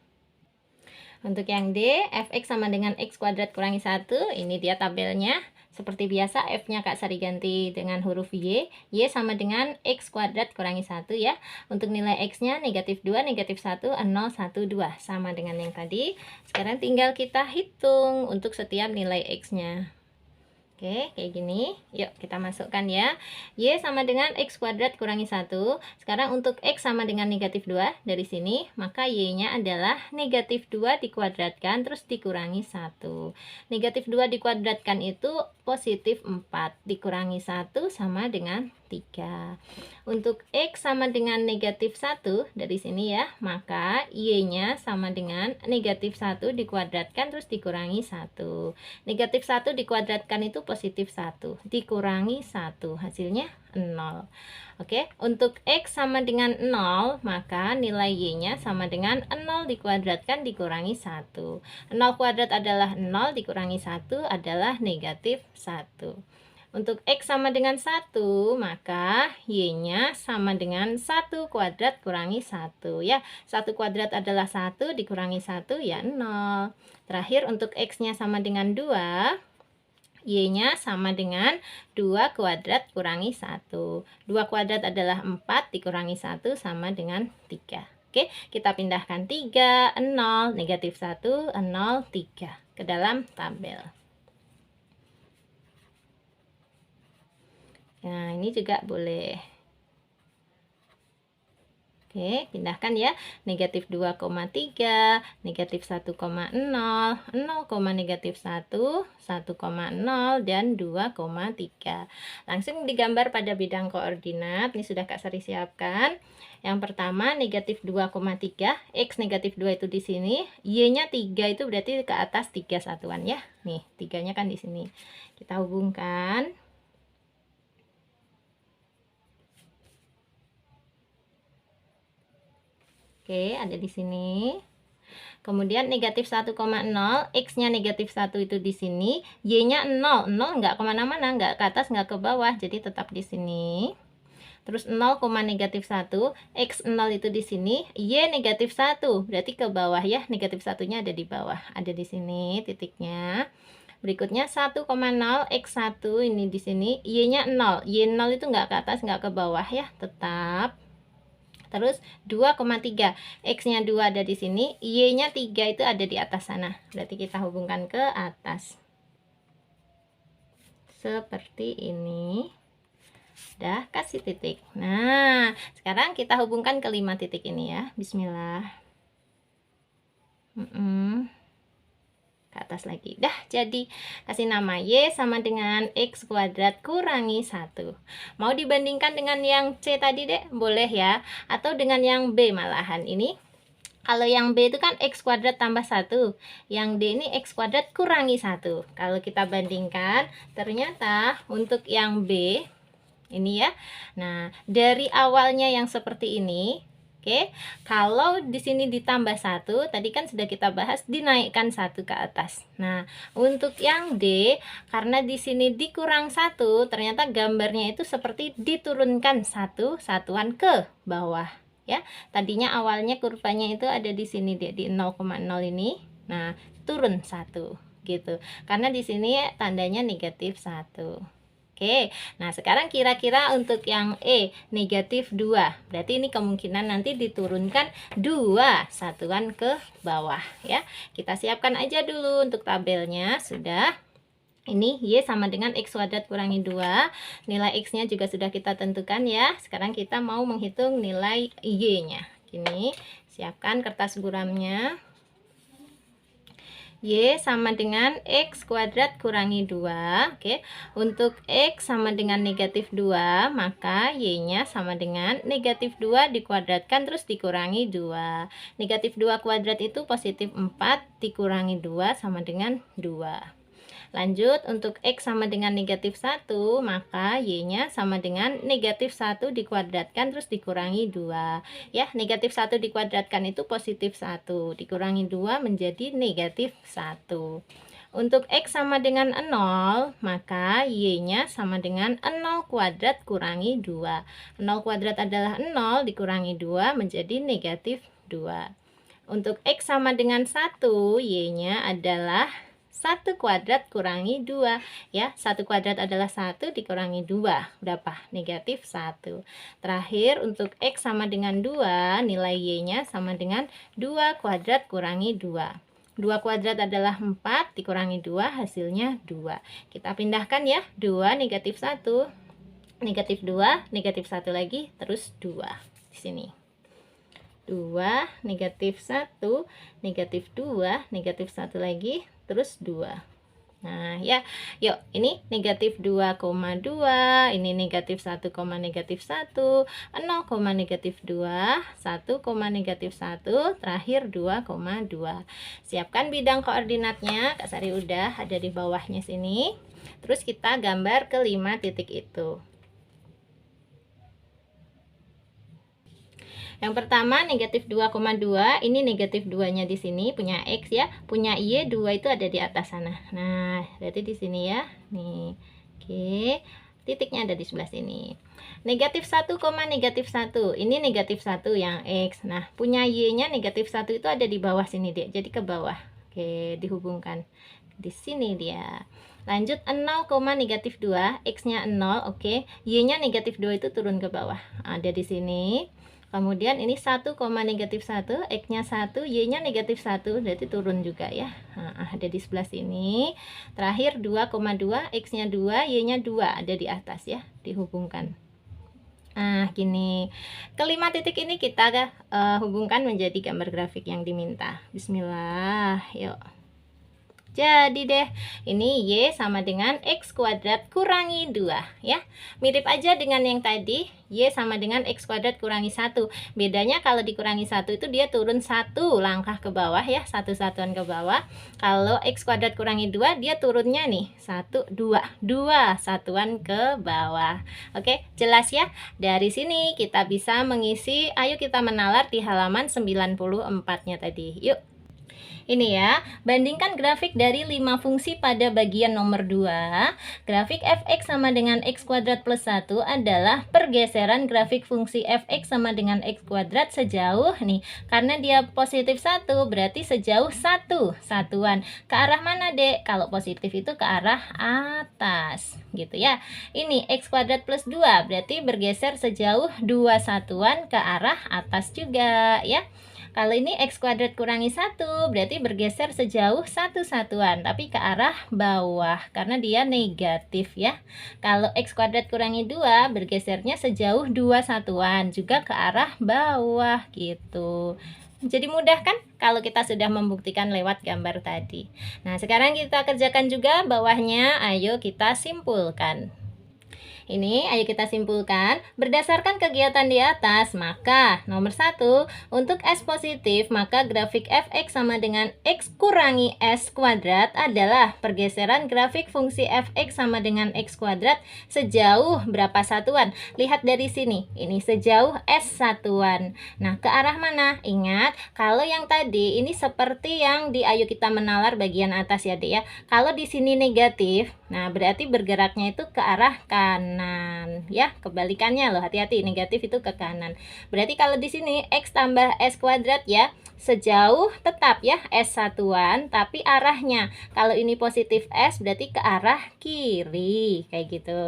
Untuk yang D, fx sama dengan x kuadrat kurangi 1, ini dia tabelnya. Seperti biasa, F-nya Kak Sari ganti dengan huruf Y. Y sama dengan X kuadrat kurangi 1 ya. Untuk nilai X-nya negatif 2, negatif 1, 0, 1, 2. Sama dengan yang tadi. Sekarang tinggal kita hitung untuk setiap nilai X-nya. Oke, kayak gini. Yuk, kita masukkan ya. Y sama dengan X kuadrat kurangi 1. Sekarang untuk X sama dengan negatif 2 dari sini, maka Y-nya adalah negatif 2 dikuadratkan, terus dikurangi 1. Negatif 2 dikuadratkan itu positif 4. Dikurangi 1 sama dengan 3. Untuk X sama dengan negatif 1 dari sini ya, maka Y-nya sama dengan negatif 1 dikuadratkan, terus dikurangi 1. Negatif 1 dikuadratkan itu positif 1, dikurangi 1, hasilnya 0. Oke, untuk X sama dengan 0, maka nilai Y-nya sama dengan 0 dikuadratkan dikurangi 1. 0 kuadrat adalah 0, dikurangi 1 adalah negatif 1. Untuk X sama dengan 1, maka Y-nya sama dengan 1 kuadrat kurangi 1 ya. 1 kuadrat adalah 1, dikurangi 1 ya 0. Terakhir untuk X-nya sama dengan 2, Y-nya sama dengan 2 kuadrat kurangi 1. 2 kuadrat adalah 4, dikurangi 1 sama dengan 3. Oke, kita pindahkan 3, 0, negatif 1, 0, 3 ke dalam tabel. Nah, ini juga boleh. Oke, pindahkan ya. Negatif 2,3, negatif 1,0, 0, negatif 1, 1,0, dan 2,3. Langsung digambar pada bidang koordinat. Ini sudah Kak Sari siapkan. Yang pertama, negatif 2,3, X negatif 2 itu di sini. Y-nya 3 itu berarti ke atas 3 satuan ya. Nih, 3-nya kan di sini. Kita hubungkan. Oke, ada di sini. Kemudian negatif 1,0, X-nya negatif 1 itu di sini, Y-nya 0, 0 nggak kemana-mana, nggak ke atas, nggak ke bawah, jadi tetap di sini. Terus 0, negatif 1, X0 itu di sini, Y negatif 1, berarti ke bawah ya, negatif 1-nya ada di bawah, ada di sini titiknya. Berikutnya 1,0, X1 ini di sini, Y-nya 0, Y0 itu nggak ke atas, nggak ke bawah ya, tetap. Terus 2,3, X-nya 2 ada di sini, Y-nya 3 itu ada di atas sana. Berarti kita hubungkan ke atas. Seperti ini. Udah kasih titik. Nah, sekarang kita hubungkan ke 5 titik ini ya. Bismillah. ke atas lagi. Dah jadi. Kasih nama Y sama dengan X kuadrat kurangi 1. Mau dibandingkan dengan yang C tadi dek? Boleh ya. Atau dengan yang B malahan. Ini kalau yang B itu kan X kuadrat tambah 1, yang D ini X kuadrat kurangi 1. Kalau kita bandingkan, ternyata untuk yang B ini ya, nah dari awalnya yang seperti ini, oke, kalau di sini ditambah 1, tadi kan sudah kita bahas dinaikkan 1 ke atas. Nah untuk yang D, karena di sini dikurang 1, ternyata gambarnya itu seperti diturunkan 1 satuan ke bawah. Ya, tadinya awalnya kurvanya itu ada di sini deh, di 0,0 ini. Nah, turun 1 gitu. Karena di sini tandanya negatif 1. Oke. Nah, sekarang kira-kira untuk yang E negatif 2. Berarti ini kemungkinan nanti diturunkan 2 satuan ke bawah ya. Kita siapkan aja dulu untuk tabelnya. Sudah. Ini Y sama dengan X kuadrat kurangi 2. Nilai X nya juga sudah kita tentukan ya. Sekarang kita mau menghitung nilai Y nya. Gini, siapkan kertas buramnya. Y sama dengan X kuadrat kurangi 2. Oke, untuk X sama dengan negatif 2, maka Y nya sama dengan negatif 2 dikuadratkan terus dikurangi 2. Negatif 2 kuadrat itu positif 4 dikurangi 2 sama dengan 2. Lanjut, untuk X sama dengan negatif 1, maka Y nya sama dengan negatif 1 dikuadratkan terus dikurangi 2. Ya, negatif 1 dikuadratkan itu positif 1, dikurangi 2 menjadi negatif 1. Untuk X sama dengan 0, maka Y nya sama dengan 0 kuadrat kurangi 2. 0 kuadrat adalah 0 dikurangi 2 menjadi negatif 2. Untuk X sama dengan 1, Y nya adalah 1 kuadrat kurangi 2 ya. 1 kuadrat adalah 1 dikurangi 2. Berapa? Negatif 1. Terakhir untuk X sama dengan 2, nilai Y nya sama dengan 2 kuadrat kurangi 2. 2 kuadrat adalah 4 dikurangi 2, hasilnya 2. Kita pindahkan ya. 2 negatif 1, negatif 2, negatif 1 lagi, terus 2 di sini. 2 negatif 1, negatif 2, negatif 1 lagi, terus 2. Nah ya, yuk ini negatif 2,2, ini negatif 1, negatif 1, 0, negatif 2, 1, negatif 1, terakhir 2,2. Siapkan bidang koordinatnya. Kak Sari udah ada di bawahnya sini. Terus kita gambar ke 5 titik itu. Yang pertama negatif 2,2, ini negatif 2-nya di sini punya X ya, punya Y 2 itu ada di atas sana. Nah, berarti di sini ya. Nih. Oke. Titiknya ada di sebelah sini. Negatif 1, negatif 1. Ini negatif 1 yang X. Nah, punya Y-nya negatif 1 itu ada di bawah sini dia. Jadi ke bawah. Oke, dihubungkan. Di sini dia. Lanjut 0, negatif 2, X-nya 0, oke. Y-nya negatif 2 itu turun ke bawah. Ada di sini. Kemudian ini 1, negatif 1, X-nya 1, Y-nya negatif 1, berarti turun juga ya. Nah, ada di sebelah sini. Terakhir 2,2, X-nya 2, Y-nya 2, ada di atas ya, dihubungkan. Nah, gini. Kelima titik ini kita hubungkan menjadi gambar grafik yang diminta. Bismillah, yuk. Jadi deh, ini Y sama dengan X kuadrat kurangi 2 ya. Mirip aja dengan yang tadi, Y sama dengan X kuadrat kurangi 1. Bedanya kalau dikurangi 1 itu dia turun 1 langkah ke bawah ya, 1 satuan ke bawah. Kalau X kuadrat kurangi 2, dia turunnya nih 1, 2, 2 satuan ke bawah. Oke, jelas ya? Dari sini kita bisa mengisi, ayo kita menalar di halaman 94-nya tadi. Yuk. Ini ya, bandingkan grafik dari 5 fungsi pada bagian nomor 2. Grafik fx sama dengan x kuadrat plus 1 adalah pergeseran grafik fungsi fx sama dengan x kuadrat sejauh nih. Karena dia positif 1, berarti sejauh 1 satuan. Ke arah mana, Dek? Kalau positif itu ke arah atas, gitu ya. Ini x kuadrat plus 2, berarti bergeser sejauh 2 satuan ke arah atas juga, ya. Kalau ini X kuadrat kurangi 1, berarti bergeser sejauh 1 satuan, tapi ke arah bawah, karena dia negatif ya. Kalau X kuadrat kurangi 2, bergesernya sejauh 2 satuan, juga ke arah bawah gitu. Jadi mudah kan kalau kita sudah membuktikan lewat gambar tadi. Nah, sekarang kita kerjakan juga bawahnya. Ayo kita simpulkan. Ini ayo kita simpulkan. Berdasarkan kegiatan di atas, maka nomor 1, untuk S positif, maka grafik fx sama dengan x kurangi s kuadrat adalah pergeseran grafik fungsi fx sama dengan x kuadrat sejauh berapa satuan? Lihat dari sini, ini sejauh s satuan. Nah, ke arah mana? Ingat, kalau yang tadi ini seperti yang di ayo kita menalar bagian atas ya, Dek ya. Kalau di sini negatif, nah berarti bergeraknya itu ke arah kanan ya, kebalikannya loh, hati-hati, negatif itu ke kanan. Berarti kalau di sini x tambah s kuadrat ya, sejauh tetap ya s satuan, tapi arahnya kalau ini positif s berarti ke arah kiri kayak gitu.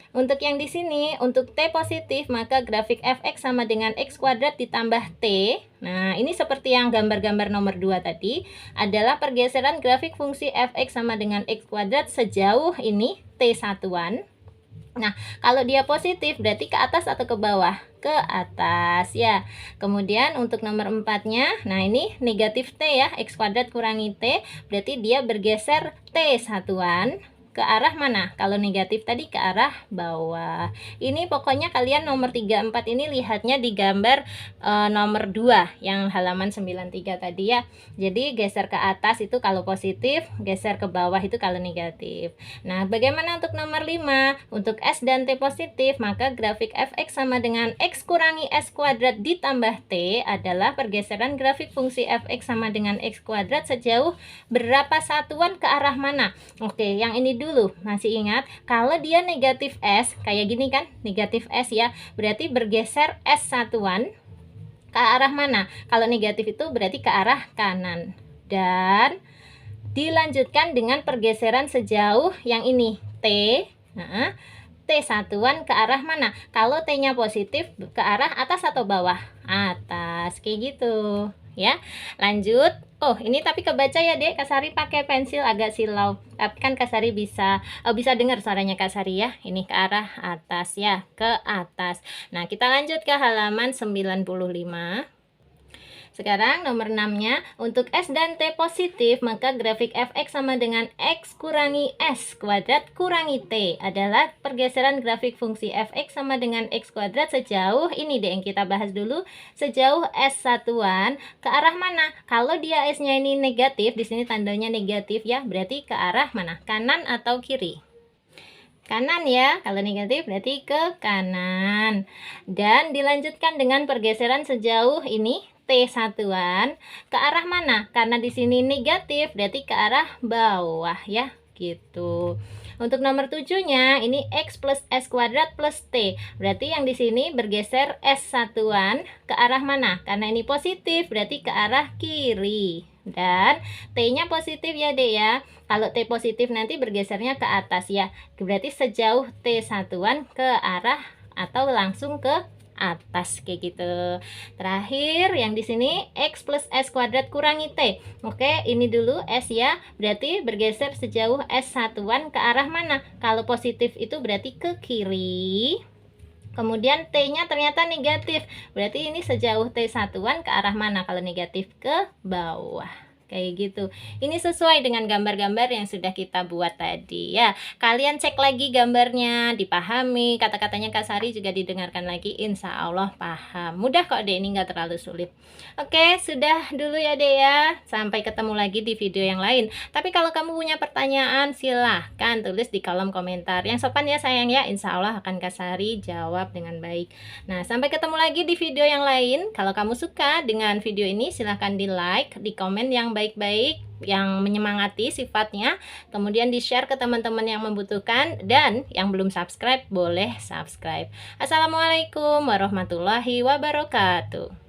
Untuk yang di sini, untuk T positif, maka grafik fx sama dengan x kuadrat ditambah T. Nah, ini seperti yang gambar-gambar nomor 2 tadi, adalah pergeseran grafik fungsi fx sama dengan x kuadrat sejauh ini T satuan. Nah, kalau dia positif berarti ke atas atau ke bawah? Ke atas ya. Kemudian untuk nomor 4-nya, nah ini negatif T ya, x kuadrat kurangi T, berarti dia bergeser T satuan. Ke arah mana? Kalau negatif tadi ke arah bawah. Ini pokoknya kalian nomor 3, 4 ini lihatnya di gambar nomor 2 yang halaman 93 tadi ya. Jadi geser ke atas itu kalau positif, geser ke bawah itu kalau negatif. Nah, bagaimana untuk nomor 5? Untuk S dan T positif, maka grafik fx sama dengan x kurangi s kuadrat ditambah T adalah pergeseran grafik fungsi fx sama dengan x kuadrat sejauh berapa satuan ke arah mana? Oke, yang ini dulu, masih ingat kalau dia negatif S kayak gini kan, negatif S ya, berarti bergeser S satuan ke arah mana? Kalau negatif itu berarti ke arah kanan. Dan dilanjutkan dengan pergeseran sejauh yang ini T. Nah, T satuan ke arah mana? Kalau T-nya positif ke arah atas atau bawah? Atas, kayak gitu ya. Lanjut. Oh, ini tapi kebaca ya, Dek. Kak Sari pakai pensil agak silau. Tapi kan Kak Sari bisa dengar suaranya Kak Sari ya. Ini ke arah atas ya, ke atas. Nah, kita lanjut ke halaman 95. Sekarang nomor 6-nya, untuk S dan T positif, maka grafik fx sama dengan x kurangi s kuadrat kurangi t adalah pergeseran grafik fungsi fx sama dengan x kuadrat sejauh ini deh yang kita bahas dulu, sejauh s satuan. Ke arah mana? Kalau dia s-nya ini negatif, di sini tandanya negatif ya, berarti ke arah mana? Kanan atau kiri? Kanan ya, kalau negatif berarti ke kanan. Dan dilanjutkan dengan pergeseran sejauh ini T satuan ke arah mana? Karena di sini negatif berarti ke arah bawah ya, gitu. Untuk nomor 7-nya ini x plus s kuadrat plus t. Berarti yang di sini bergeser s satuan ke arah mana? Karena ini positif berarti ke arah kiri. Dan T-nya positif ya, Dek ya. Kalau T positif nanti bergesernya ke atas ya. Berarti sejauh T satuan ke arah atau langsung ke atas kayak gitu. Terakhir yang di sini x plus s kuadrat kurangi t. Oke, ini dulu s ya. Berarti bergeser sejauh s satuan ke arah mana? Kalau positif itu berarti ke kiri. Kemudian T-nya ternyata negatif. Berarti ini sejauh T satuan ke arah mana? Kalau negatif ke bawah. Kayak gitu. Ini sesuai dengan gambar-gambar yang sudah kita buat tadi ya. Kalian cek lagi gambarnya, dipahami, kata-katanya Kak Sari juga didengarkan lagi, insya Allah paham. Mudah kok deh, ini nggak terlalu sulit. Oke, sudah dulu ya deh ya. Sampai ketemu lagi di video yang lain. Tapi kalau kamu punya pertanyaan, silahkan tulis di kolom komentar. Yang sopan ya sayang ya, insya Allah akan Kak Sari jawab dengan baik. Nah, sampai ketemu lagi di video yang lain. Kalau kamu suka dengan video ini, silahkan di like, di komen yang baik-baik, yang menyemangati sifatnya, kemudian di share ke teman-teman yang membutuhkan, dan yang belum subscribe boleh subscribe. Assalamualaikum warahmatullahi wabarakatuh.